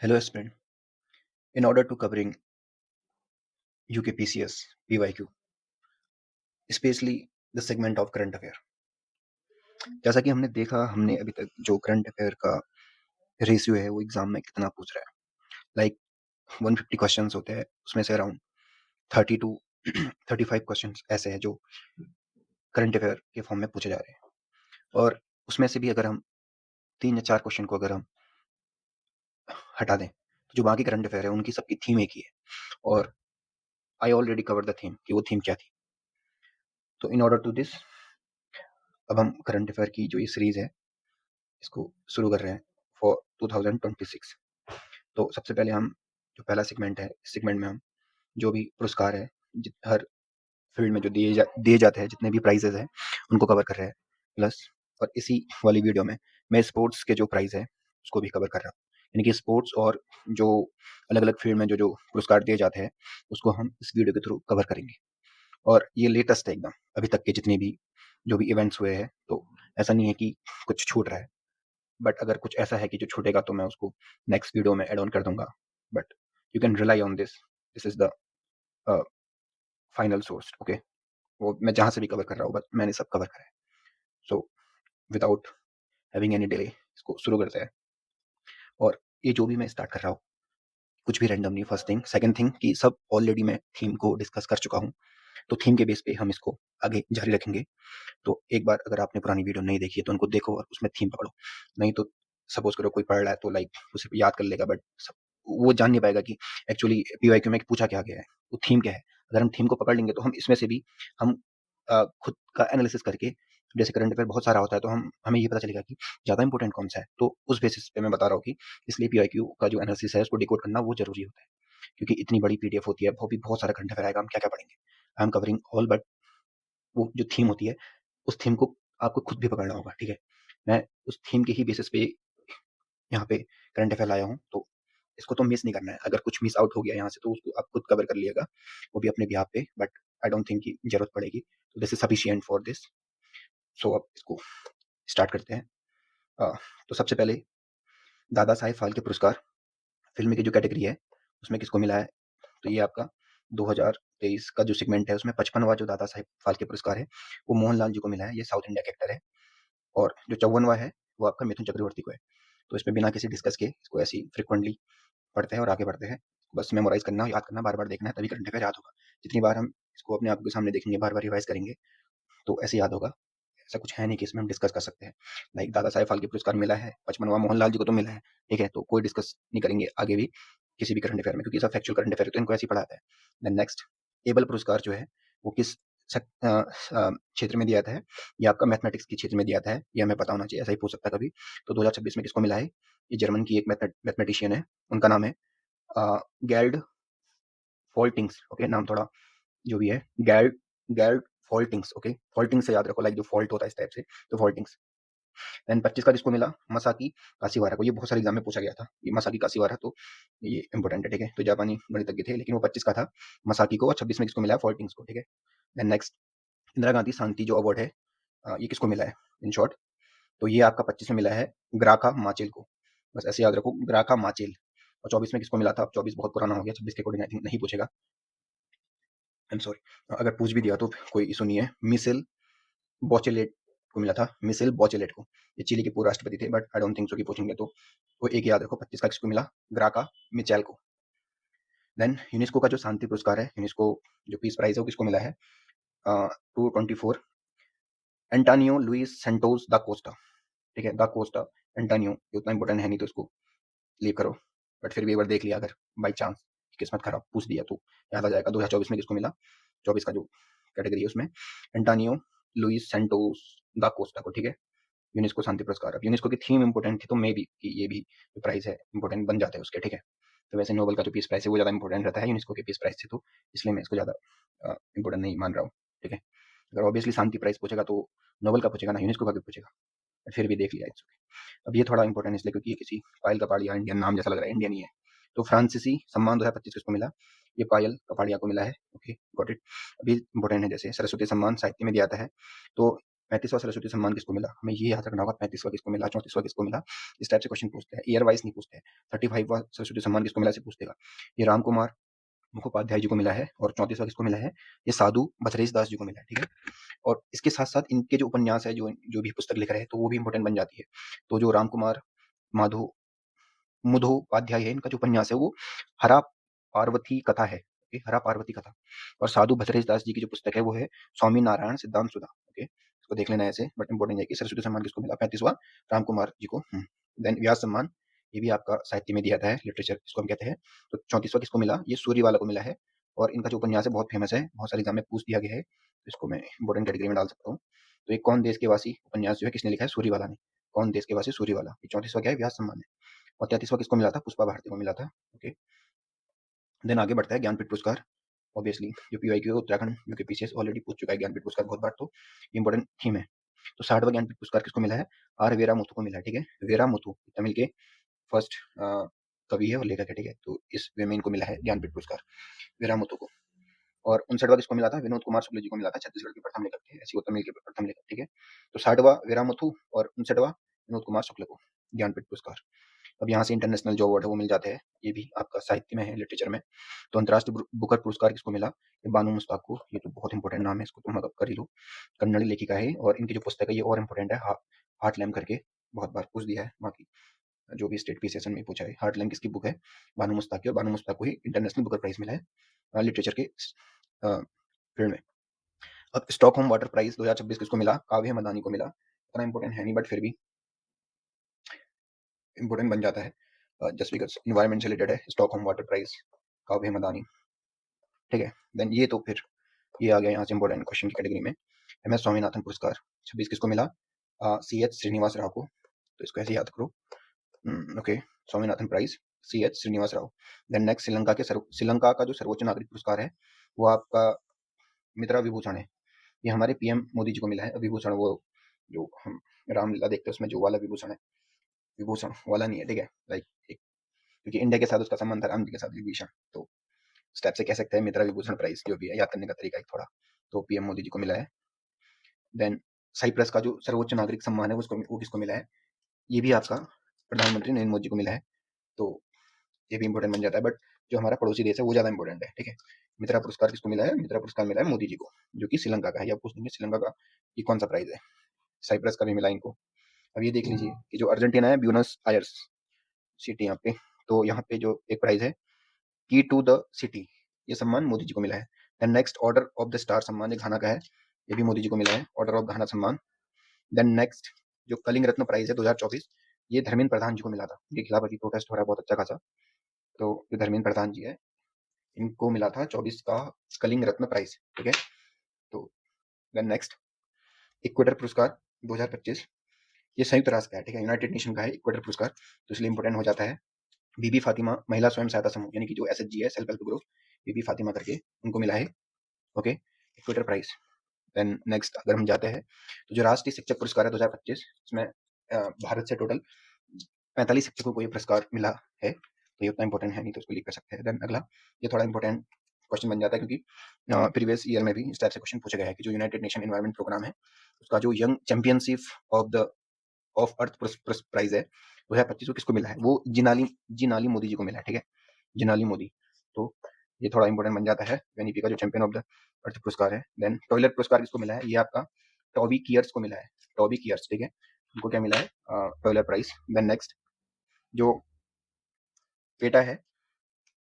Hello, Espen. In order to covering UK PCS, PYQ, especially the segment of current affair. जैसा कि हमने देखा, हमने अभी तक जो करंट अफेयर का रेशियो है वो एग्जाम में कितना पूछ रहा है। लाइक 150 क्वेश्चंस होते हैं, उसमें से अराउंड 30 टू 35 क्वेश्चंस ऐसे हैं जो करंट अफेयर के फॉर्म में पूछे जा रहे हैं। और उसमें से भी अगर हम 3 या 4 क्वेश्चन को अगर हम हटा दें तो जो बाकी करंट अफेयर है उनकी सबकी थीम एक ही है। और I already cover the theme कि वो थीम क्या थी। तो इन ऑर्डर टू दिस अब हम करंट अफेयर की जो ये सीरीज है इसको शुरू कर रहे हैं फॉर 2026। तो सबसे पहले हम जो पहला सेगमेंट है, इस सेगमेंट में हम जो भी पुरस्कार है हर फील्ड में जो दिए जाते हैं, जितने भी प्राइजेस हैं उनको कवर कर रहे हैं। प्लस और इसी वाली वीडियो में मैं स्पोर्ट्स के जो प्राइज है उसको भी कवर कर रहा हूँ। यानी कि स्पोर्ट्स और जो अलग अलग फील्ड में जो जो पुरस्कार दिए जाते हैं उसको हम इस वीडियो के थ्रू कवर करेंगे। और ये लेटेस्ट है एकदम, अभी तक के जितने भी जो भी इवेंट्स हुए हैं, तो ऐसा नहीं है कि कुछ छूट रहा है। बट अगर कुछ ऐसा है कि जो छूटेगा तो मैं उसको नेक्स्ट वीडियो में ऐड ऑन कर दूंगा। But you can rely on this, this is the final source. Okay, वो मैं जहां से भी कवर कर रहा हूँ बट मैंने सब कवर करा है। So without having any delay इसको शुरू करते हैं। और ये जो भी मैं स्टार्ट कर रहा हूँ कुछ भी रैंडम नहीं। फर्स्ट थिंग, सेकंड थिंग कि सब ऑलरेडी मैं थीम को डिस्कस कर चुका हूँ, तो थीम के बेस पे हम इसको आगे जारी रखेंगे। तो एक बार अगर आपने पुरानी वीडियो नहीं देखी है तो उनको देखो और उसमें थीम पकड़ो। नहीं तो सपोज करो कोई पढ़ रहा है तो लाइक उसे याद कर लेगा, बट वो जान नहीं पाएगा कि एक्चुअली पीवाईक्यू में पूछा क्या गया है, वो थीम क्या है। अगर हम थीम को पकड़ लेंगे तो हम इसमें से भी हम खुद का एनालिसिस करके, जैसे करंट अफेयर बहुत सारा होता है तो हम हमें ये पता चलेगा कि ज़्यादा इंपॉर्टेंट कौन सा है। तो उस बेसिस पे मैं बता रहा हूँ कि इसलिए पीवाईक्यू का जो एनालिसिस है उसको डिकोड करना वो जरूरी होता है। क्योंकि इतनी बड़ी पीडीएफ होती है, वो भी बहुत सारा करंट अफेयर आएगा, हम क्या क्या पढ़ेंगे। I am covering all, but वो जो थीम होती है उस थीम को आपको खुद भी पकड़ना होगा। ठीक है, मैं उस थीम के ही बेसिस पे यहाँ पे करंट अफेयर लाया हूँ, तो इसको तो मिस नहीं करना है। अगर कुछ मिस आउट हो गया यहाँ से तो उसको आप खुद कवर कर लिएगा, वो भी अपने बिहाफ पे। बट आई डोंट थिंक कि जरूरत पड़ेगी, तो this is sufficient for this. So अब इसको स्टार्ट करते हैं। तो सबसे पहले दादा साहेब फाल्के पुरस्कार फिल्म की जो कैटेगरी है उसमें किसको मिला है, तो ये आपका 2023 का जो सेगमेंट है उसमें 55वां जो दादा साहेब फाल्के पुरस्कार है वो मोहनलाल जी को मिला है। ये साउथ इंडिया के एक्टर है। और जो 54वां है वो आपका मिथुन चक्रवर्ती को है। तो इसमें बिना किसी डिस्कस के इसको ऐसी फ्रिक्वेंटली पढ़ते हैं और आगे बढ़ते हैं। बस मेमोराइज करना, याद करना, बार बार देखना है, तभी करंट अफेयर याद होगा। जितनी बार हम इसको अपने आंखों के सामने देखेंगे, बार बार रिवाइज करेंगे, तो ऐसे याद होगा। ऐसा कुछ है नहीं कि इसमें हम डिस्कस कर सकते हैं। लाइक दादा साहेब फाल्के पुरस्कार मिला है, 55वां मोहनलाल जी को तो मिला है, ठीक है, तो कोई डिस्कस नहीं करेंगे आगे भी किसी भी करंट अफेयर में, क्योंकि सब फैक्चुअल करंट अफेयर तो इनको ऐसे ही पढ़ाता है। देन नेक्स्ट, एबल पुरस्कार जो है वो किस क्षेत्र में दिया जाता है, ये आपका मैथमेटिक्स के क्षेत्र में दिया जाता है। ये हमें पता होना चाहिए, ऐसा ही पूछ सकता है कभी। तो 2026 में किसको मिला है, ये जर्मन की एक मैथमेटिशियन है, उनका नाम है गैल्ड फॉल्टिंग्स। ओके, नाम थोड़ा जो भी है, गैल्ड गैल्ड फॉल्टिंग्स। ओके, फॉल्टिंग से याद रखो, लाइक जो फॉल्ट होता है इस टाइप से, तो फॉल्टिंग्स। देन 25 का किसको मिला, मसाकी काशिवारा को। ये बहुत सारे एग्जाम में पूछा गया था, ये मसाकी काशिवारा, तो ये इंपॉर्टेंट है। ठीक है, तो जापानी गणितज्ञ थे, लेकिन वो 25 का था मसाकी को, और 26 में किसको मिला है, फॉल्टिंग्स को। ठीक है, देन नेक्स्ट, इंदिरा गांधी शांति जो अवार्ड है, ये किसको मिला है इन शॉर्ट, तो ये आपका 25 में मिला है ग्राका माचेल को। बस ऐसे याद रखो, ग्राका माचेल। और 24 में किसको मिला था, अब 24 बहुत पुराना हो गया, 26 के अकॉर्डिंग आई थिंक नहीं पूछेगा, आई एम सॉरी। अगर पूछ भी दिया तो कोई इशू नहीं है। मिसेल बॉचेलेट को मिला था, मिसेल बॉचेलेट को। ये चिली के पूर्व राष्ट्रपति थे, but I don't think so कि पूछेंगे, तो वो एक याद रखो, 25 का किसको मिला, ग्राका मिचेल को। देन यूनेस्को का जो शांति पुरस्कार है, यूनेस्को जो पीस प्राइज है वो किसको मिला है, 224 एंटानियो लुइस सेंटोस दा कोस्टा। ठीक है, दा कोस्टा एंटानियो, ये उतना इंपॉर्टेंट है नहीं तो इसको लीव करो, बट फिर भी एक बार देख लिया, अगर बाई चांस किस्मत खराब पूछ दिया तो याद आ जाएगा। 2024 में किसको मिला, 24 का जो कैटेगरी है उसमें एंटानियो लुइस सेंटोस दा कोस्टा को। ठीक है, यूनेस्को शांति पुरस्कार। अब यूनेस्को की थीम इंपॉर्टेंट थी तो मे बी कि ये भी जो प्राइस है इंपॉर्टेंट बन जाते हैं उसके। ठीक है, तो वैसे नोबेल का जो पीस प्राइस है वो ज़्यादा इंपॉर्टेंट रहता है यूनेस्को के पीस प्राइस से, तो इसलिए मैं इसको ज़्यादा इंपॉर्टेंट नहीं मान रहा हूँ। ठीक है, अगर ऑब्वियसली शांति प्राइस पूछेगा तो नोबेल का पूछेगा ना, यूनेस्को का भी पूछेगा, फिर भी देख लिया इट्स ओके। अब ये थोड़ा इंपॉर्टेंट इसलिए क्योंकि ये किसी पायल कपाड़िया, इंडियन नाम जैसा लग रहा है, इंडियन ही है। तो फ्रांसीसी सम्मान 2025 किसको मिला, ये पायल कपाड़िया को मिला है। Okay, got it. अभी इंपॉर्टेंट है, जैसे सरस्वती सम्मान साहित्य में दिया जाता है, तो 35वां सरस्वती सम्मान किसको मिला, हमें ये याद रखना होगा 35वां किसको मिला, 34वां किसको मिला, इस टाइप से क्वेश्चन पूछते हैं, ईयर वाइज नहीं पूछते हैं। 35वां सरस्वती सम्मान किसको मिला से पूछेगा, ये राम कुमार मुखोपाध्याय जी को मिला है, और 34वां किसको मिला है, ये साधु भथरेश दास जी को मिला है, ठीक है। और इसके साथ साथ इनके जो उपन्यास है, जो जो भी पुस्तक लिख रहे हैं, तो वो भी इंपॉर्टेंट बन जाती है। तो जो राम कुमार माधो मुधोपाध्याय है, इनका जो उपन्यास है वो हरा पार्वती कथा है, ओके, हरा पार्वती कथा। और साधु भद्रेश दास जी की जो पुस्तक है वो है स्वामी नारायण सिद्धांत सुधा, ओके, इसको देख लेना ऐसे, बट इंपॉर्टेंट है कि सरस्वती सम्मान किसको मिला, 35वां राम कुमार जी को। देन व्यास सम्मान, ये भी आपका साहित्य में दिया था है, लिटरेचर इसको हम कहते हैं। तो 34वां किसको मिला, ये सूर्यवाला को मिला है, और इनका जो उपन्यास है बहुत फेमस है, बहुत सारे एग्जाम में पूछ दिया गया है, तो इसको मैं इंपॉर्टेंट कैटेगरी में डाल सकता हूँ। तो एक कौन देश के वासी उपन्यास जो है किसने लिखा है, सूर्यवाला ने, कौन देश के वासी सूर्यवाला, 34वां क्या है, व्यास सम्मान है। और 33वां किसको मिला था, पुष्पा भारती को मिला था, ओके। देन आगे बढ़ता है ज्ञानपीठ पुरस्कार, ऑब्वियसली जो PYQ Uttarakhand UK PCS already पूछ चुका है ज्ञानपीठ पुरस्कार बहुत बार, तो इंपॉर्टेंट थीम है। तो 60वां ज्ञानपीठ पुरस्कार किसको मिला है, आर वेरा मुथु को मिला है, ठीक है। वेरा मुथु तमिल के फर्स्ट कवि है और लेखक है, ठीक है। तो इस वे में इनको मिला है ज्ञानपीठ पुरस्कार, वेरा मुथु को। और 59वां किसको मिला था, विनोद कुमार शुक्ल जी को मिला था, छत्तीसगढ़ के प्रथम लेखक थे, ऐसी वो तमिल के प्रथम लेखक, ठीक है। तो 60वां वेरा मुथु और 59वां विनोद कुमार शुक्ल को ज्ञानपीठ पुरस्कार। अब यहाँ से इंटरनेशनल जो अवार्ड है वो मिल जाते हैं, ये भी आपका साहित्य में है, लिटरेचर में। तो अंतर्राष्ट्रीय बुकर पुरस्कार किसको मिला, ये बानू मुस्ताक को, ये तो बहुत इंपॉर्टेंट नाम है, इसको तुम अगर कर ही लो, कन्नड़ लेखिका है, और इनकी जो पुस्तक है ये और इंपॉर्टेंट है, हार्ट लैम्प करके, बहुत बार पूछ दिया है, बाकी जो भी स्टेट पी सेशन में पूछा है। हार्ट लैम्प किसकी बुक है, बानू मुस्ताक की, और बानू मुस्ताक को ही इंटरनेशनल बुकर प्राइज मिला है लिटरेचर के फील्ड में। अब स्टॉकहोम वाटर प्राइज 2026 किसको मिला, काव्य मदानी को मिला, इतना इंपॉर्टेंट है नहीं बट फिर भी इंपॉर्टेंट बन जाता है, जस्ट बिकॉज इन्वायरमेंट से रिलेटेड है, स्टॉकहोम वाटर प्राइज काव्य मदानी, ठीक है। देन ये तो फिर ये आ गया यहाँ से इंपॉर्टेंट क्वेश्चन की कैटेगरी में। एम एस स्वामीनाथन पुरस्कार 26 किसको मिला, सी एच श्रीनिवास राव को, तो इसको ऐसे याद करो, okay, Swaminathan prize C H Srinivas Rao. Then next Sri Lanka का जो सर्वोच्च नागरिक पुरस्कार है वो आपका मित्रा विभूषण है, ये हमारे पीएम मोदी जी को मिला है। विभूषण वो जो हम रामलीला देखते हैं उसमें जो वाला विभूषण है, विभूषण वाला नहीं है, ठीक है, लाइक क्योंकि इंडिया के साथ उसका संबंध था राम जी के साथ विभीषण, तो स्टेप से कह सकते हैं मित्रा विभूषण प्राइज, जो भी है याद करने का तरीका एक थोड़ा, तो पीएम मोदी जी को मिला है। देन साइप्रस का जो सर्वोच्च नागरिक सम्मान है वो किसको मिला है, ये भी आपका प्रधानमंत्री नरेंद्र मोदी जी को मिला है, तो ये भी इंपॉर्टेंट बन जाता है, बट जो हमारा पड़ोसी देश है वो ज्यादा इंपॉर्टेंट है, ठीक है। मित्रा पुरस्कार किसको मिला है, मित्रा पुरस्कार मिला है मोदी जी को, जो कि श्रीलंका का है, या पूछ देंगे श्रीलंका का ये कौन सा प्राइज है, साइप्रस का भी मिला इनको। अब ये देख लीजिए कि जो अर्जेंटीना है, ब्यूनस आयर्स सिटी यहाँ पे, तो यहाँ पे जो एक प्राइज है की टू द सिटी, ये सम्मान मोदी जी को मिला है। Then next order of the star सम्मान, ये घाना का है, ये भी मोदी जी को मिला है, ऑर्डर ऑफ घाना सम्मान। देन नेक्स्ट जो कलिंग रत्न प्राइज है 2024, ये धर्मेंद्र प्रधान जी को मिला था, इनके खिलाफ अभी प्रोटेस्ट हो रहा है बहुत अच्छा खासा, तो जो धर्मेंद्र प्रधान जी है इनको मिला था 24 का कलिंग रत्न प्राइज, ठीक है। तो देन नेक्स्ट इक्वेटर पुरस्कार 2025, ये संयुक्त राष्ट्र का है, ठीक है, यूनाइटेड नेशन का है इक्वेटर पुरस्कार, तो इसलिए इंपॉर्टेंट हो जाता है। बीबी फातिमा महिला स्वयं सहायता समूह, यानी कि जो एसएचजी है, self help group, Bibi Fatima करके उनको मिला है, okay, equator prize. Then next अगर हम जाते हैं तो जो राष्ट्रीय शिक्षक पुरस्कार है 2025, इसमें भारत से टोटल 45 शिक्षकों को ये पुरस्कार मिला है, तो ये उतना इंपॉर्टेंट है नहीं, तो उसको लीव कर सकते हैं। देन अगला ये थोड़ा इंपॉर्टेंट क्वेश्चन बन जाता है, क्योंकि प्रीवियस ईयर में भी इस टाइप से क्वेश्चन पूछा गया है कि जो यूनाइटेड नेशन एनवायरमेंट प्रोग्राम है उसका जो young championship of earth prize है 2025 को किसको मिला है, वो जिनाली मोदी जी को मिला है, ठीक है, जिनाली मोदी। तो ये थोड़ा इंपॉर्टेंट बन जाता है, एनईपी का जो चैंपियन ऑफ द अर्थ पुरस्कार है। देन टॉयलेट पुरस्कार किसको मिला है, ये आपका टॉबी कियर्स को मिला है, टॉबी कियर्स, ठीक है, उनको क्या मिला है, टॉयलेट प्राइज। देन नेक्स्ट जो पेटा है,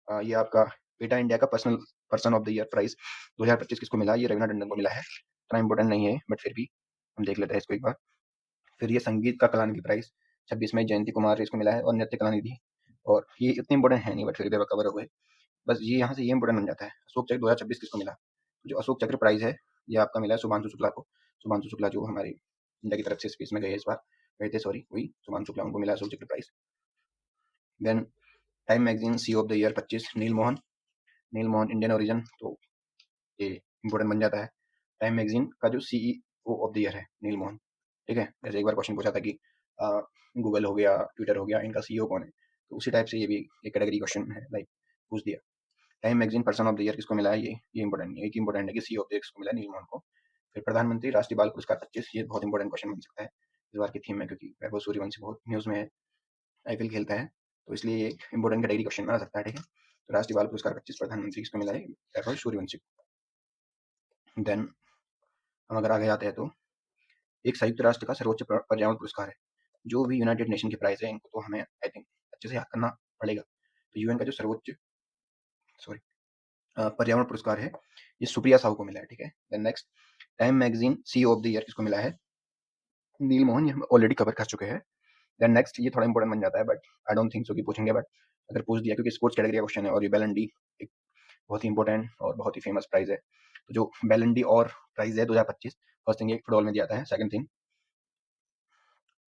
ये आपका पेटा इंडिया का person of the year prize 2025 किसको मिला है, ये रवीना टंडन को मिला है, इतना इंपॉर्टेंट नहीं है बट फिर भी हम देख लेते हैं इसको एक बार। फिर ये संगीत का कलानिधि प्राइज 26 मई जयंती कुमार इसको मिला है, और नृत्य कलानिधि, और ये इतने इंपॉर्टेंट है नहीं बट फिर भी कवर हो गए, बस ये यहाँ से ये इंपॉर्टेंट बन जाता है। अशोक चक्र 2026 किसको मिला, जो अशोक चक्र प्राइज है ये आपका मिला है शुभांशु शुक्ला को, शुभांशु शुक्ला जो हमारे इंडिया की तरफ से स्पेस में गए इस बार, गए थे सॉरी, वही शुभांशु शुक्ला, उनको मिला Ashok Chakra prize. Then Time magazine C of the year 25 Neal Mohan, Neal Mohan Indian origin, तो ये इंपॉर्टेंट बन जाता है। टाइम मैगजीन का जो सीईओ ऑफ द ईयर है नील मोहन, ठीक है, जैसे एक बार क्वेश्चन पूछा था कि गूगल हो गया, ट्विटर हो गया, इनका सीईओ कौन है, तो उसी टाइप से ये भी एक कैटेगरी क्वेश्चन है, लाइक पूछ दिया। Time magazine person of the year किसको मिला है, ये इंपॉर्टेंट नहीं है, एक इंपॉर्टेंट है कि सीईओ ऑफ द ईयर किसको मिला है, नील मोहन को। फिर प्रधानमंत्री राष्ट्रीय बाल पुरस्कार 25, ये बहुत इंपॉर्टेंट क्वेश्चन बन सकता है इस बार की थीम में, क्योंकि वैभव सूर्यवंशी बहुत न्यूज़ में है, आईपीएल खेलता है, तो इसलिए ये एक इंपॉर्टेंट कैटेगरी क्वेश्चन में आ सकता है, ठीक है। तो राष्ट्रीय बाल पुरस्कार 25 प्रधानमंत्री किसको मिला है? वैभव सूर्यवंशी को। देन हम अगर आगे आते हैं तो एक संयुक्त राष्ट्र का सर्वोच्च पर्यावरण पुरस्कार है। जो भी यूनाइटेड नेशन के प्राइज है, इनको तो हमें आई थिंक अच्छे से याद करना पड़ेगा। तो यूएन का जो सर्वोच्च सॉरी पर्यावरण पुरस्कार है, ये सुप्रिया साहू को मिला है, ठीक है। Then next, Time magazine CEO of the year किसको मिला है? नील मोहन, ये हम ऑलरेडी कवर कर चुके हैं। देन नेक्स्ट, ये थोड़ा इंपॉर्टेंट बन जाता है, but I don't think so कि पूछेंगे, बट अगर पूछ दिया, क्योंकि स्पोर्ट्स कैटेगरी का क्वेश्चन है और ये बैलन डी एक बहुत ही इंपॉर्टेंट और बहुत ही फेमस प्राइज है। तो जो बैलन डी और प्राइज है 2025, फर्स्ट थिंग ये फुटबॉल में दिया जाता है, सेकंड थिंग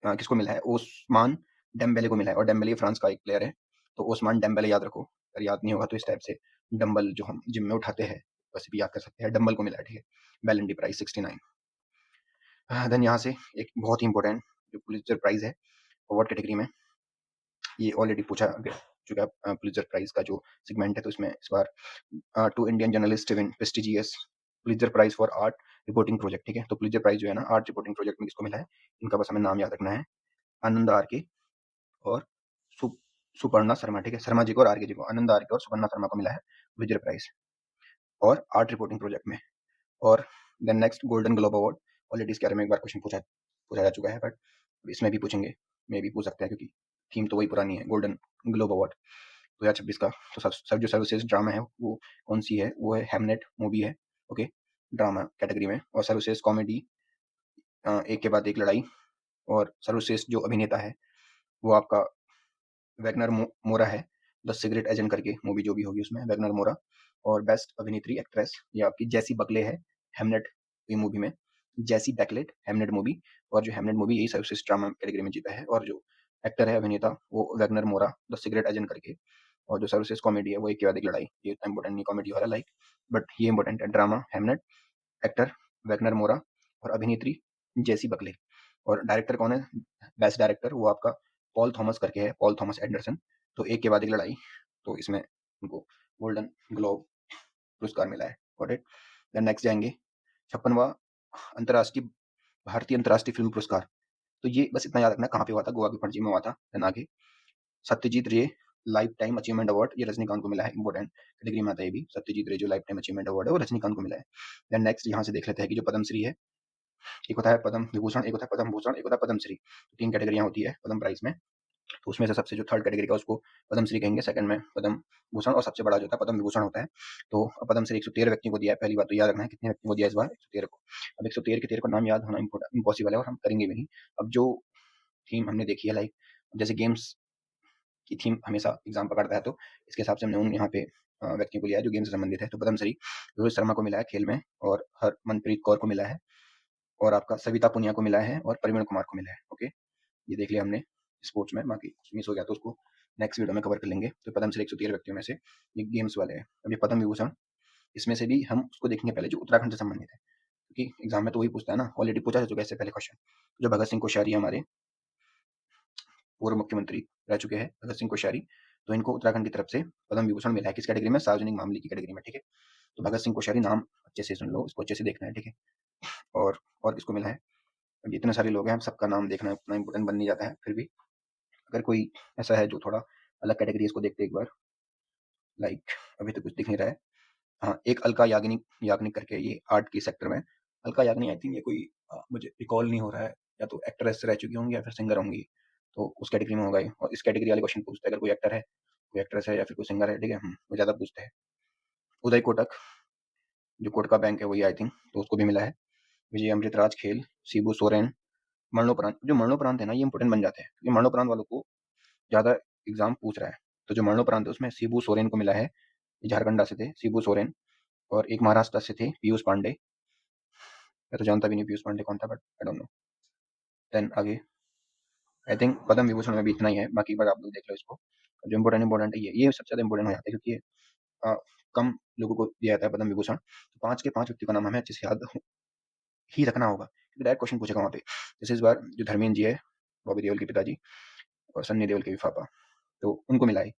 किसको मिला है? ओस्मान डेम्बेले को मिला है, और डेम्बेले फ्रांस का एक प्लेयर है। तो ओस्मान डेम्बेले याद रखो, अगर याद नहीं होगा तो इस टाइप से डंबल जो हम जिम में उठाते हैं वैसे भी याद कर सकते हैं, डंबल को मिला है, ठीक है। बैलन डी प्राइज 69। देन यहाँ से एक बहुत ही इंपॉर्टेंट जो पुलित्जर प्राइज है फॉरवर्ड कैटेगरी में, ये ऑलरेडी पूछा गया चुका है। पुलित्जर प्राइज का जो सेगमेंट है, तो इसमें इस बार two Indian journalist win prestigious Pulitzer prize for art reporting project, ठीक है। तो पुलित्जर प्राइज जो है ना, आर्ट रिपोर्टिंग प्रोजेक्ट में किसको मिला है? इनका बस हमें नाम याद रखना है, आनंद आर के और सुपर्णा शर्मा, ठीक है। शर्मा जी को और आर के जी को, आनंद आर के और सुपर्णा शर्मा को मिला है विजय प्राइज और आर्ट रिपोर्टिंग प्रोजेक्ट में। और then next, Golden Globe award, already इसके बारे में एक बार क्वेश्चन पूछा पूछा जा चुका है, बट इसमें भी पूछेंगे, में भी पूछ सकते हैं, क्योंकि थीम तो वही पुरानी है, गोल्डन ग्लोब अवार्ड 2026 का। तो सब जो सर्विसेज ड्रामा है वो कौन सी है? वो है हेमनेट मूवी है, ओके, ड्रामा कैटेगरी में। और सर्विसेज कॉमेडी एक के बाद एक लड़ाई, और सर्वश्रेष्ठ जो अभिनेता है वो आपका वैगनर मोरा है, द सिगरेट एजेंट करके मूवी जो भी होगी उसमें वैगनर मोरा। और बेस्ट अभिनेत्री एक्ट्रेस ये आपकी जैसी बकले है, हेमनेट की मूवी में, जैसी बैकलेट हेमनेट मूवी। और जो हेमनेट मूवी यही सर्वश्रेष्ठ ड्रामा कैटेगरी में जीता है। और जो एक्टर है अभिनेता वो वैगनर मोरा, द सिगरेट एजेंट करके। और जो सर्वश्रेष्ठ कॉमेडी है वो एक के बाद एक लड़ाई, ये इतना इंपॉर्टेंट नहीं कॉमेडी वाला लाइक, बट ये इंपॉर्टेंट है, ड्रामा हेमनेट, एक्टर वैगनर मोरा, और अभिनेत्री जेसी बकले। और डायरेक्टर कौन है? बेस्ट डायरेक्टर वो आपका पॉल थॉमस करके है, पॉल थॉमस एंडरसन। तो एक के बाद एक लड़ाई, तो इसमें उनको गोल्डन ग्लोब पुरस्कार मिला है, गॉट इट। देन नेक्स्ट जाएंगे 56वां अंतर्राष्ट्रीय भारतीय अंतर्राष्ट्रीय फिल्म पुरस्कार। तो ये बस इतना याद रखना कहाँ पे हुआ था, गोवा के पणजी में हुआ था। देन आगे सत्यजीत रे लाइफ टाइम अचीवमेंट अवार्ड, ये रजनीकांत को मिला है, इंपॉर्टेंट कैटेगरी में आता है ये भी। सत्यजीत रे जो लाइफ टाइम अचीवमेंट अवार्ड है वो रजनीकांत को मिला है। देन नेक्स्ट यहाँ से देख लेते हैं कि जो पद्मश्री है, एक होता है पद्म विभूषण, एक होता है पद्म भूषण, एक होता है पद्मश्री। तीन कैटेगरियां होती है पद्म प्राइज में। तो उसमें से सबसे जो थर्ड कैटेगरी का उसको पद्मश्री कहेंगे, सेकंड में पद्म भूषण, और सबसे बड़ा जो होता है पद्म विभूषण होता है। तो पद्मश्री 113 व्यक्तियों को दिया है, पहली बात तो याद रखना है कितने व्यक्तियों को दिया इस बार, 113 को। अब 113 के 13 को नाम याद होना इम्पॉसिबल है, और हम करेंगे भी नहीं। अब जो थीम हमने देखी है, लाइक जैसे गेम्स की थीम हमेशा एग्जाम पकड़ता है, तो इसके हिसाब से हमने उन यहाँ पे व्यक्तियों को लिया है जो गेम से संबंधित है। तो पद्मश्री रोहित शर्मा को मिला है खेल में, और हरमनप्रीत कौर को मिला है, और आपका सविता पुनिया को मिला है, और प्रवीण कुमार को मिला है, ओके। ये देख लिया हमने स्पोर्ट्स में, बाकी कुछ मिस हो गया तो उसको नेक्स्ट वीडियो में कवर कर लेंगे। तो पद्मश्री 113 व्यक्तियों में से ये गेम्स वाले हैं। अब ये पद्म विभूषण, इसमें से भी हम उसको देखेंगे पहले जो उत्तराखंड से संबंधित है, क्योंकि एग्जाम में तो वही पूछता है ना, ऑलरेडी पूछा जा चुका है इससे पहले क्वेश्चन। जो भगत सिंह कोश्यारी हमारे पूर्व मुख्यमंत्री रह चुके हैं, भगत सिंह कोश्यारी, तो इनको उत्तराखंड की तरफ से पद्म विभूषण मिला है, किस कैटेगरी में? सार्वजनिक मामले की कैटेगरी में, ठीक है। तो भगत सिंह कोश्यारी नाम अच्छे से सुन लो, इसको अच्छे से देखना है, ठीक है। और किसको मिला है? अब इतने सारे लोग हैं, सबका नाम देखना उतना इंपॉर्टेंट बन नहीं जाता है, फिर भी अगर कोई ऐसा है जो थोड़ा अलग कैटेगरी, इसको देखते एक बार। लाइक अभी तो कुछ दिख नहीं रहा है। हाँ, एक अलका याग्निक याग्निक करके, ये आर्ट की सेक्टर में। अलका याग्निक आई थिंक ये कोई मुझे रिकॉल नहीं हो रहा है, या तो एक्ट्रेस रह चुकी होंगी या फिर सिंगर होंगी, तो उस कैटेगरी में होगा ये। और इस कैटेगरी वाले क्वेश्चन पूछते हैं, अगर कोई एक्टर है, कोई एक्ट्रेस है, या फिर कोई सिंगर है, ठीक है, वो ज़्यादा पूछते हैं। उदय कोटक जो कोटका बैंक है वही आई थिंक, तो उसको भी मिला है। विजय अमृतराज खेल, शिबू सोरेन मरणोपरांत। जो मरणोपरांत है ना, ये इंपॉर्टेंट बन जाते हैं, क्योंकि मरणोपरांत वालों को ज़्यादा एग्जाम पूछ रहा है। तो जो मरणोपरांत है उसमें शिबू सोरेन को मिला है, झारखंडा से थे शिबू सोरेन। और एक महाराष्ट्र से थे पीयूष पांडे, मैं तो जानता भी नहीं पीयूष पांडे कौन था, but I don't know. Then आगे आई थिंक पद्म विभूषण में भी इतना ही है, बाकी बार आप लोग देख लो इसको। जो इंपॉर्टेंट है ये सबसे ज़्यादा इंपॉर्टेंट हो जाता है, क्योंकि अ, कम लोगों को दिया जाता है पद्म विभूषण। तो 5 के 5 व्यक्तियों का नाम हमें अच्छे से याद ही रखना होगा, क्योंकि डायरेक्ट क्वेश्चन पूछेगा वहाँ पे। जैसे इस बार जो धर्मेंद्र जी है, बॉबी देओल के पिताजी, और सन्नी देओल के भी पापा, तो उनको मिला है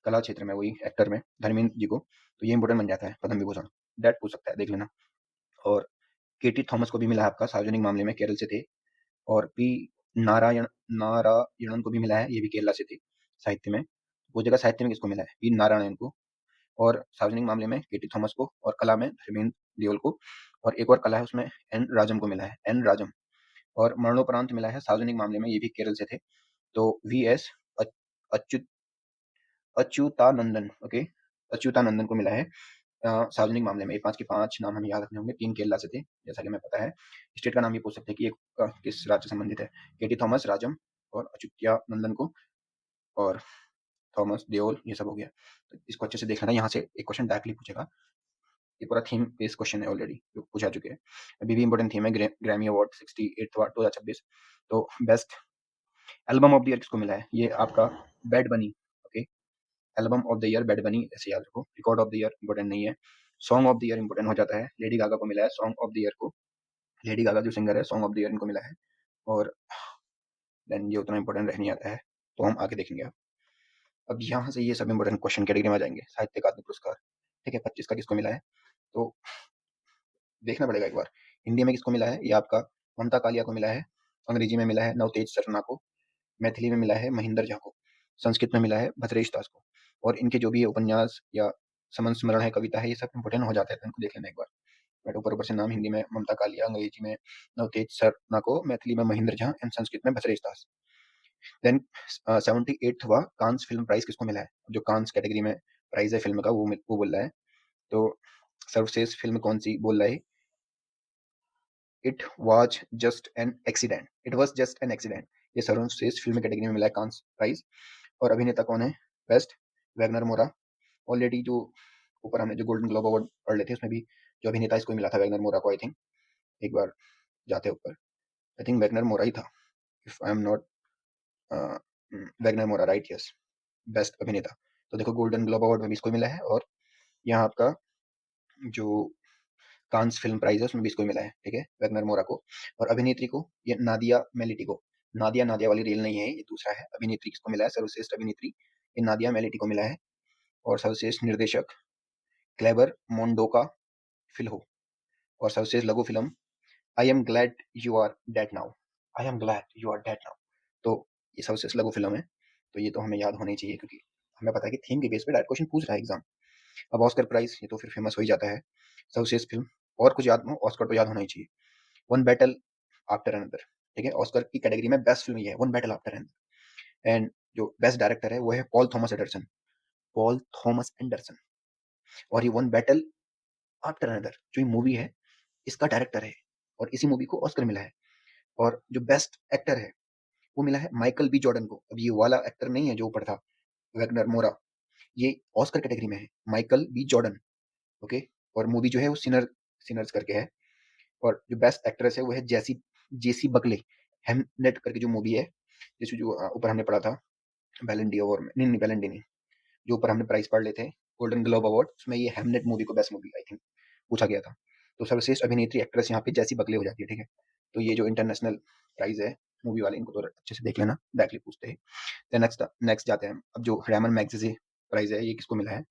कला क्षेत्र में, वही एक्टर में धर्मेंद्र जी को। तो ये इंपॉर्टेंट बन जाता है पद्म विभूषण, डायरेक्ट पूछ सकता है, देख लेना। और केटी थॉमस को भी मिला है आपका सार्वजनिक मामले में, केरल से थे। और पी नारायणन को भी मिला है, ये भी केरला से थे साहित्य में। वो जगह साहित्य में किसको मिला है? पी नारायणन को। और सार्वजनिक मामले में केटी थॉमस को, और कला में धर्मेंद्र देओल को। और एक और कला है उसमें एन राजम को मिला है, एन राजम। और मरणोपरांत मिला है सार्वजनिक मामले में, ये भी केरल से थे, तो V S Achyut Achuthanandan. Okay, Achuthanandan को मिला है सार्वजनिक मामले में। ये 5 के 5 नाम हमें याद रखने होंगे। 3 केरला से थे, जैसा कि हमें पता है। स्टेट का नाम भी पूछ सकते हैं कि ये किस राज्य से संबंधित है। केटी थॉमस, राजम और अच्युतानंदन को, और थॉमस, देओल, ये सब हो गया। तो इसको अच्छे से देख लेना, यहाँ से एक क्वेश्चन डायरेक्टली पूछेगा। ये पूरा थीम बेस्ड क्वेश्चन है ऑलरेडी, जो पूछा चुके हैं। अभी भी इंपॉर्टेंट थीम है ग्रैमी अवार्ड 68वां अवार्ड 2026। तो best album of the year किसको मिला है? ये आपका बैड बनी। Okay, album of the year bad बनी, ऐसे याद रखो। Record of the year important नहीं है। Song of the year important हो जाता है, लेडी गागा को मिला है सॉन्ग ऑफ द ईयर को। लेडी गागा जो सिंगर है, सॉन्ग ऑफ द ईयर इनको मिला है। और देन ये उतना इंपॉर्टेंट रह नहीं आता है, तो हम आगे देखेंगे। अब यहाँ से ये सब इंपॉर्टेंट क्वेश्चन कैटेगरी में आ जाएंगे। साहित्य अकादमी पुरस्कार, ठीक है, 25 का किसको मिला है? तो देखना पड़ेगा एक बार। हिंदी में किसको मिला है? ये आपका ममता कालिया को मिला है। अंग्रेजी में मिला है नवतेज सरना को। मैथिली में मिला है महेंद्र झा को। संस्कृत में मिला है भद्रेश दास को। और इनके जो भी उपन्यास या समन स्मरण है, कविता है, ये सब इंपॉर्टेंट हो जाते हैं, तो इनको देख लेना एक बार। बट ऊपर ऊपर से नाम, हिंदी में ममता कालिया, अंग्रेजी में नवतेज सरना को, मैथिली में महेंद्र झा एंड संस्कृत में भद्रेश दास। देन 78वां कांस फिल्म प्राइज किसको मिला है? जो कांस कैटेगरी में प्राइज है फिल्म का, वो बोल रहा है। तो सर्वश्रेष्ठ फिल्म कौन सी बोल रहा है? It was just an accident. It was just an accident, ये सर्वश्रेष्ठ फिल्म कैटेगरी में मिला है कांस प्राइज। और अभिनेता कौन है? बेस्ट वैगनर मोरा। ऑलरेडी जो ऊपर हमने जो गोल्डन ग्लोब अवार्ड पढ़ लेते, उसमें भी जो अभिनेता इसको मिला था वैगनर मोरा को, आई थिंक। एक बार जाते ऊपर, आई थिंक वैगनर मोरा ही था, if I am not Wagner मोरा, राइट, यस, बेस्ट अभिनेता। तो देखो गोल्डन ग्लोब अवार्ड में भी इसको मिला है, और यहाँ आपका जो कांस फिल्म प्राइज है उसमें भी इसको मिला है, ठीक है, वैगनर मोरा को। और अभिनेत्री को ये नादिया मेलिटी को, नादिया नादिया वाली रेल नहीं है, ये दूसरा है। अभिनेत्री किसको मिला है? सर्वश्रेष्ठ अभिनेत्री ये नादिया मेलिटी को मिला है। और सर्वश्रेष्ठ निर्देशक क्लेबर मोन्डोका फिल्हो। और सर्वश्रेष्ठ लघु film I am glad you are dead now, I am glad you are dead now. तो ये सर्वश्रेष्ठ लघु फिल्म है, तो ये तो हमें याद होनी चाहिए, क्योंकि हमें पता है कि थीम के बेस पे डायरेक्ट क्वेश्चन पूछ रहा है एग्जाम। अब ऑस्कर प्राइज, ये तो फिर फेमस हो ही जाता है। सर्वश्रेष्ठ फिल्म, और कुछ याद हो, ऑस्कर तो याद होना ही चाहिए। वन बैटल आफ्टर अनदर, ठीक है, ऑस्कर की कैटेगरी में बेस्ट फिल्म ये है, one battle after another. And जो बेस्ट डायरेक्टर है वो है Paul Thomas Anderson, Paul Thomas Anderson. और ये वन बैटल आफ्टर अनदर जो ये मूवी है, इसका डायरेक्टर है, और इसी मूवी को ऑस्कर मिला है। और जो बेस्ट एक्टर है वो मिला है माइकल बी जॉर्डन को। अब ये वाला एक्टर नहीं है जो ऊपर था, वैगनर मोरा, ये ऑस्कर कैटेगरी में है, माइकल बी जॉर्डन। ओके, और मूवी जो है वो सिनर्स करके है। और जो बेस्ट एक्ट्रेस है वो है जेसी बकले, हेमनेट करके जो मूवी है, जिसमें जो ऊपर हमने पढ़ा था बैलेंडी अवार्ड में, नहीं बैलेंडी नहीं, जो ऊपर हमने प्राइज पढ़ लेते हैं गोल्डन ग्लोब अवार्ड, उसमें ये हेमनेट मूवी को बेस्ट मूवी आई थिंक पूछा गया था। तो सर्वश्रेष्ठ अभिनेत्री एक्ट्रेस यहाँ पे जैसी बकले हो जाती है, ठीक है। तो ये जो इंटरनेशनल प्राइज है मूवी वाले, इनको तो अच्छे से देख लेना, डायरेक्टली पूछते हैं। नेक्स्ट जाते हैं। अब जो रैमन मैगसेसे प्राइज है, ये किसको मिला है?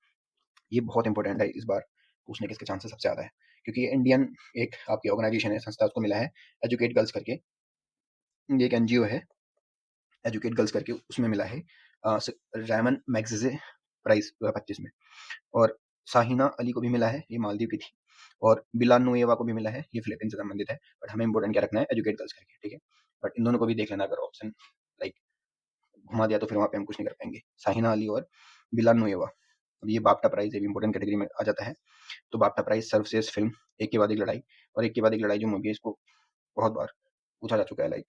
ये बहुत इंपॉर्टेंट है, इस बार पूछने के इसके चांसेस सबसे ज्यादा है, क्योंकि ये इंडियन एक आपकी ऑर्गेनाइजेशन है, संस्था, उसको मिला है एजुकेट गर्ल्स करके। ये एक एनजीओ है, एजुकेट गर्ल्स करके, उसमें मिला है रैमन मैगसेसे प्राइज 2025 में। और शाहिना अली को भी मिला है, ये मालदीव की थी। और बिलानुएवा को भी मिला है, ये फिलीपीन से संबंधित है। बट हमें इंपॉर्टेंट क्या रखना है? एजुकेट गर्ल्स करके, ठीक है। बट इन दोनों को भी देख लेना, अगर ऑप्शन लाइक घुमा दिया तो फिर वहाँ पे हम कुछ नहीं कर पाएंगे। शाहिना अली और बिलानुएवा। अब ये बाफ्टा प्राइज, ये भी इंपॉर्टेंट कैटेगरी में आ जाता है। तो बाफ्टा प्राइज सर्वश्रेष्ठ फिल्म एक के बाद एक लड़ाई, और एक के बाद एक लड़ाई जो मूवी है, इसको बहुत बार पूछा जा चुका है, लाइक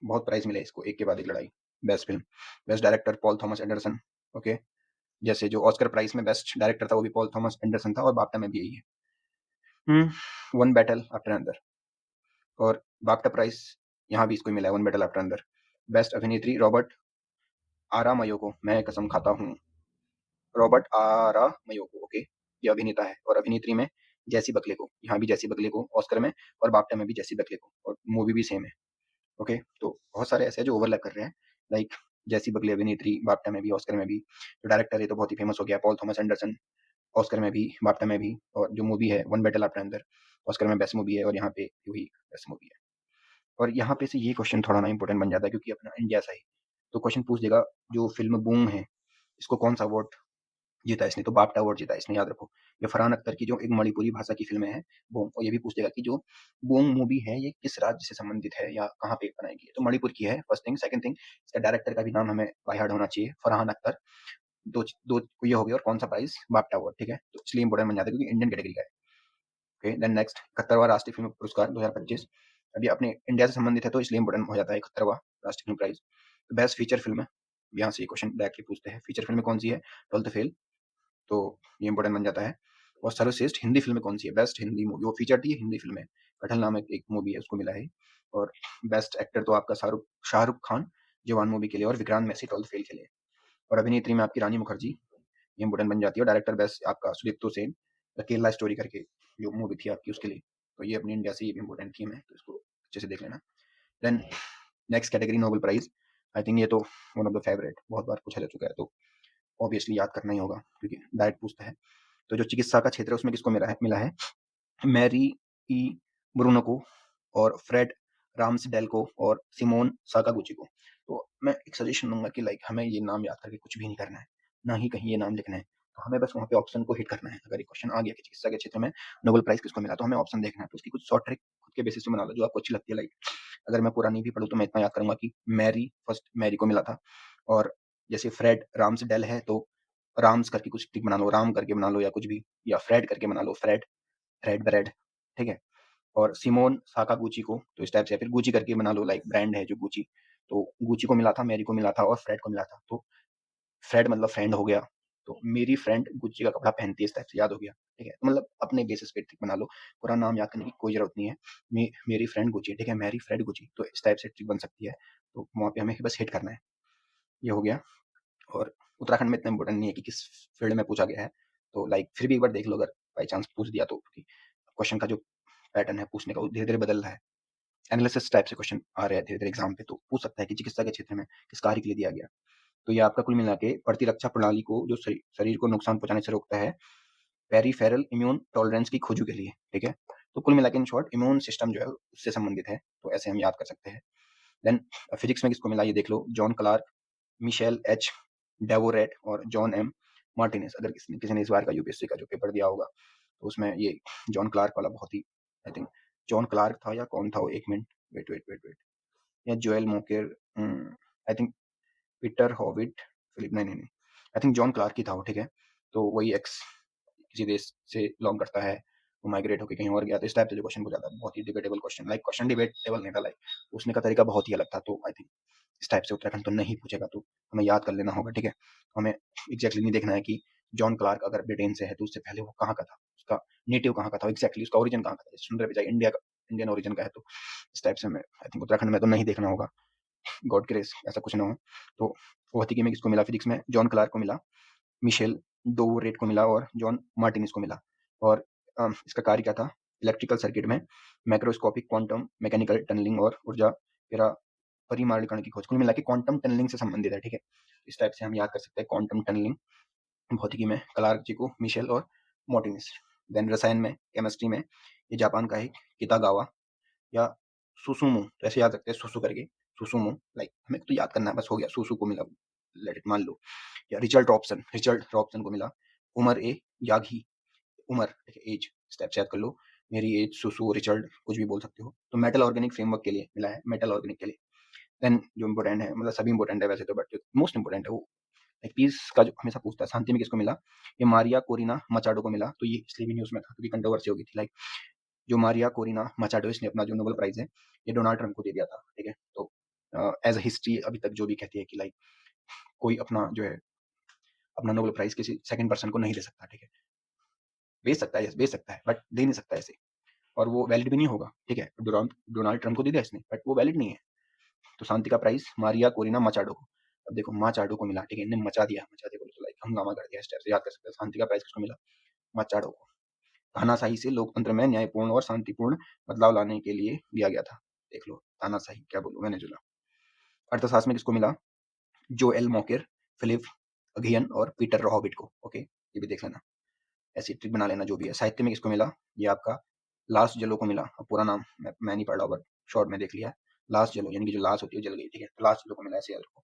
बहुत प्राइज मिले इसको, एक के बाद एक लड़ाई। Best film, best director Paul Thomas Anderson. Okay, जैसे जो ऑस्कर प्राइज में बेस्ट डायरेक्टर था वो भी पॉल थॉमस एंडरसन था, और बाफ्टा में भी यही है। One battle after another. और बाफ्टा प्राइज यहाँ भी इसको मिला है, one battle after another. Best अभिनेत्री रॉबर्ट आरा मयोको, मैं कसम खाता हूँ, रॉबर्ट आरा मयोको, ओके, ये अभिनेता है। और अभिनेत्री में जैसी बकले को, यहाँ भी जैसी बकले को ऑस्कर में, और बाफ्टा में भी जैसी बकले को, और मूवी भी सेम है। ओके, तो बहुत सारे ऐसे हैं जो ओवरलैप कर रहे हैं, लाइक जैसी बकले अभिनेत्री, बाफ्टा में भी, ऑस्कर में भी। जो डायरेक्टर है तो बहुत ही फेमस हो गया, पॉल थॉमस एंडरसन, ऑस्कर में भी, बाफ्टा में भी। और जो मूवी है one battle after another, Oscar में बेस्ट मूवी है और यहाँ पे वही बेस्ट मूवी है। और यहाँ पे से ये क्वेश्चन थोड़ा ना इंपॉर्टेंट बन जाता है क्योंकि अपना इंडिया सा ही, तो क्वेश्चन पूछ देगा जो फिल्म बूम है इसको कौन सा अवार्ड जीता इसने, तो बाफ्टा अवार्ड जीता इसने, याद रखो। ये फरहान अख्तर की जो एक मणिपुरी भाषा की फिल्म है बूम, और ये भी पूछ देगा कि जो बूम मूवी है ये किस राज्य से संबंधित है या कहाँ पे बनाई गई है, तो मणिपुर की है फर्स्ट थिंग। सेकंड थिंग, इसका डायरेक्टर का भी नाम हमें बाय हार्ट होना चाहिए, फरहान अख्तर। दो दो ये हो गया, और कौन सा प्राइस, बाफ्टा अवार्ड, ठीक है, तो इसलिए इंपॉर्टेंट बन जाता है क्योंकि इंडियन कैटेगरी का है। ओके, देन नेक्स्ट 71वां राष्ट्रीय फिल्म पुरस्कार 2025, अभी अपने इंडिया से संबंधित है तो इसलिए इंपॉर्टेंट हो जाता है 71वां राष्ट्रीय film prize. Best feature film है, यहाँ से ये क्वेश्चन डायरेक्टली पूछते हैं, फीचर फिल्म कौन सी है, 12th फेल, तो ये इंपॉर्टेंट बन जाता है। और सर्वश्रेष्ठ हिंदी फिल्म कौन सी है, बेस्ट हिंदी मूवी, वो फीचर थी हिंदी फिल्म है, कटहल नामक एक मूवी है उसको मिला है। और बेस्ट एक्टर तो आपका शाहरुख खान जवान मूवी के लिए, और विक्रांत मैसी 12th फेल के लिए। और अभिनेत्री में आपकी रानी मुखर्जी, ये इंपॉर्टेंट बन जाती है। और डायरेक्टर बेस्ट आपका सुदीप्तो सेन, केरला स्टोरी करके जो मूवी थी आपकी उसके लिए, तो ये अपनी इंडिया से ये भी इंपॉर्टेंट थीम है, तो इसको अच्छे से देख लेना। Then next category Nobel prize, I think ये तो वन ऑफ द फेवरेट, बहुत बार पूछा जा चुका है, तो ऑब्वियसली याद करना ही होगा क्योंकि डायरेक्ट पूछता है। तो जो चिकित्सा का क्षेत्र है उसमें किसको मिला है मैरी ई ब्रूनो को, और फ्रेड राम्सडेल को, और सिमोन साकागुची को। तो मैं एक सजेशन दूंगा कि लाइक हमें ये नाम याद करके कुछ भी नहीं करना है, ना ही कहीं ये नाम लिखना है, तो हमें बस वहाँ पे ऑप्शन को हिट करना है। अगर ये क्वेश्चन आ गया कि चिकित्सा के क्षेत्र में नोबेल प्राइज किसको मिला, तो हमें ऑप्शन देखना है, तो उसकी कुछ शॉर्ट ट्रिक खुद के बेसिस पे बना लो जो आपको अच्छी लगती है। लाइक अगर मैं पूरा नहीं भी पढ़ूँ तो मैं इतना याद करूंगा कि मैरी को मिला था, और जैसे फ्रेड राम्सडेल है तो राम्स करके कुछ टिक बना लो, राम करके बना लो, या कुछ भी, या फ्रेड करके बना लो, फ्रेड रेड ब्रेड, ठीक है। और सिमोन साकागुची को तो इस टाइप से, फिर गुची करके बना लो, लाइक ब्रांड है जो गुची, तो गुची को मिला था, मैरी को मिला था, और फ्रेड को मिला था। तो फ्रेड मतलब फ्रेंड हो गया, तो मेरी फ्रेंड गुची का कपड़ा पहनती है, इस टाइप से याद हो गया, ठीक है। तो मतलब अपने बेसिस पे ट्रिक बना लो, पूरा नाम याद करने की कोई जरूरत नहीं है। मेरी फ्रेंड गुची, ठीक है, मैरी फ्रेड गुची, तो इस टाइप से ट्रिक बन सकती है, तो वहाँ पे हमें बस हिट करना है, ये हो गया। और उत्तराखंड में इतना इंपॉर्टेंट नहीं है कि किस फील्ड में पूछा गया है, तो लाइक फिर भी एक बार देख लो, अगर बाई चांस पूछ दिया तो, क्वेश्चन का जो पैटर्न है पूछने का वो धीरे धीरे बदल रहा है, एनालिसिस टाइप से क्वेश्चन आ रहे हैं धीरे धीरे एग्जाम पे, तो पूछ सकता है कि चिकित्सा के क्षेत्र में किस कार्य के लिए दिया गया। तो ये आपका कुल मिला के प्रतिरक्षा प्रणाली को जो शरीर को नुकसान पहुंचाने से रोकता है, पेरीफेरल इम्यून टॉलरेंस की खोजों के लिए, ठीक है। तो कुल मिला के इन शॉर्ट इम्यून सिस्टम जो है उससे संबंधित है, तो ऐसे हम याद कर सकते हैं। देन फिजिक्स में किसको मिला ये देख लो, जॉन क्लार्क, मिशेल एच डेवोरेट, और जॉन एम मार्टिनेस। अगर किसी ने इस बार का यूपीएससी का जो पेपर दिया होगा तो उसमें ये जॉन क्लार्क वाला बहुत ही, आई थिंक जॉन क्लार्क था या कौन था वो, एक मिनट, वेट, या Joel Mokyr, I think Peter Howitt, Philip, नहीं, आई थिंक जॉन क्लार्क ही था वो, ठीक है। तो वही एक्स किसी देश से बिलोंग करता है, वो माइग्रेट होकर कहीं और गया, तो इस टाइप से जो क्वेश्चन पूछा था, बहुत ही debatable question, like question debatable नहीं था, लाइक पूछने का तरीका बहुत ही अलग था, तो आई थिंक इस टाइप से उत्तराखंड तो नहीं पूछेगा, तो हमें याद कर लेना होगा, ठीक है। हमें एग्जैक्टली नहीं देखना है कि जॉन क्लार्क अगर ब्रिटेन से है तो उससे पहले वो कहाँ का था, उसका नेटिव कहाँ का था, एग्जैक्टली उसका ओरिजिन कहाँ का था, सुंदर पिचाई इंडिया का, इंडियन ओरिजिन का है, तो इस टाइप से हमें आई थिंक उत्तराखंड में तो नहीं देखना होगा, गॉड ग्रेस ऐसा कुछ ना हो। तो भौतिकी में किसको मिला, फिजिक्स में जॉन क्लार्क को मिला, मिशेल डोवरेट को मिला, और जॉन मार्टिनिस को मिला। और इसका कार्य क्या था, इलेक्ट्रिकल सर्किट में मैक्रोस्कोपिक क्वांटम मैकेनिकल टनलिंग और ऊर्जा परिमाणीकरण की खोज, कुल मिला के क्वांटम टनलिंग से संबंधित है, ठीक है। इस टाइप से हम याद कर सकते हैं क्वांटम टनलिंग, भौतिकी में क्लार्क जी को, मिशेल और मार्टिनिस। देन रसायन में, केमिस्ट्री में ये जापान का है कितागावा, या सुसुमु, तो ऐसे याद रखते हैं सुसु करके, सुसुमु, लाइक हमें तो याद करना है बस, हो गया, सुसु को मिला, लेट इट मान लो। या रिचर्ड रॉबसन को मिला, उमर ए यागी, उमर एज, स्टेप से याद कर लो, मेरी एज, सुसु, रिचर्ड, कुछ भी बोल सकते हो। तो मेटल ऑर्गेनिक फ्रेमवर्क के लिए मिला है, मेटल ऑर्गेनिक के लिए। देन जो इंपॉर्टेंट है, मतलब सभी इंपॉर्टेंट है वैसे तो, बट मोस्ट इंपॉर्टेंट है वो एक पीस का जो हमेशा पूछता है, शांति में किसको मिला, ये मारिया कोरिना मचाडो को मिला। तो ये इसलिए भी न्यूज में था क्योंकि कंट्रोवर्सी हो गई थी, लाइक जो मारिया कोरिना मचाडो, इसने अपना जो नोबेल प्राइज है ये डोनाल्ड ट्रम्प को दे दिया था, ठीक है। तो एज अ हिस्ट्री अभी तक जो भी कहती है कि लाइक कोई अपना जो है अपना नोबेल प्राइज किसी सेकंड पर्सन को नहीं दे सकता, ठीक है। बेच सकता है, बेच सकता है, बट दे नहीं सकता ऐसे, और वो वैलिड भी नहीं होगा, ठीक है। डोनाल्ड ट्रम्प को दे दिया इसने, बट वो वैलिड नहीं है। तो शांति का प्राइज मारिया कोरिना मचाडो को, अब देखो माचाडो को मिला, ठीक है, इन्हें मचा दिया बोलो तो, लाइक हंगामा कर दिया, इस टाइप से याद कर सकते हैं। शांति का प्राइज किसको मिला, मचाडो को। तानाशाही से लोकतंत्र में न्यायपूर्ण और शांतिपूर्ण बदलाव लाने के लिए दिया गया था, देख लो, तानाशाही क्या बोलूं, वेनेजुला। अर्थशास्त्र में किसको मिला, जोएल मोकेर, फिलिप अगियन, और पीटर रॉबिट को, ओके, ये भी देख लेना, ऐसी ट्रिक बना लेना जो भी है। साहित्य में किसको मिला, ये आपका लास्ट जलो को मिला, अब पूरा नाम मैं नहीं पढ़ रहा, बट शॉर्ट में देख लिया है। लास्ट जलो यानी कि जो लाश होती है जल गई, ठीक है। तो लास्ट जलो को मिला, ऐसे याद रखो।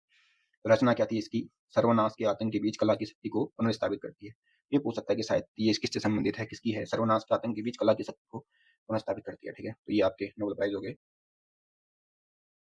तो रचना क्या थी इसकी? सर्वनाश के आतंक के बीच कला की शक्ति को पुनर्स्थापित करती है। ये पूछ सकता है कि शायद ये किससे संबंधित है, किसकी है? सर्वनाश के आतंक के बीच कला की शक्ति को पुनर्स्थापित करती है, ठीक है। तो ये आपके नोबेल प्राइज हो गए।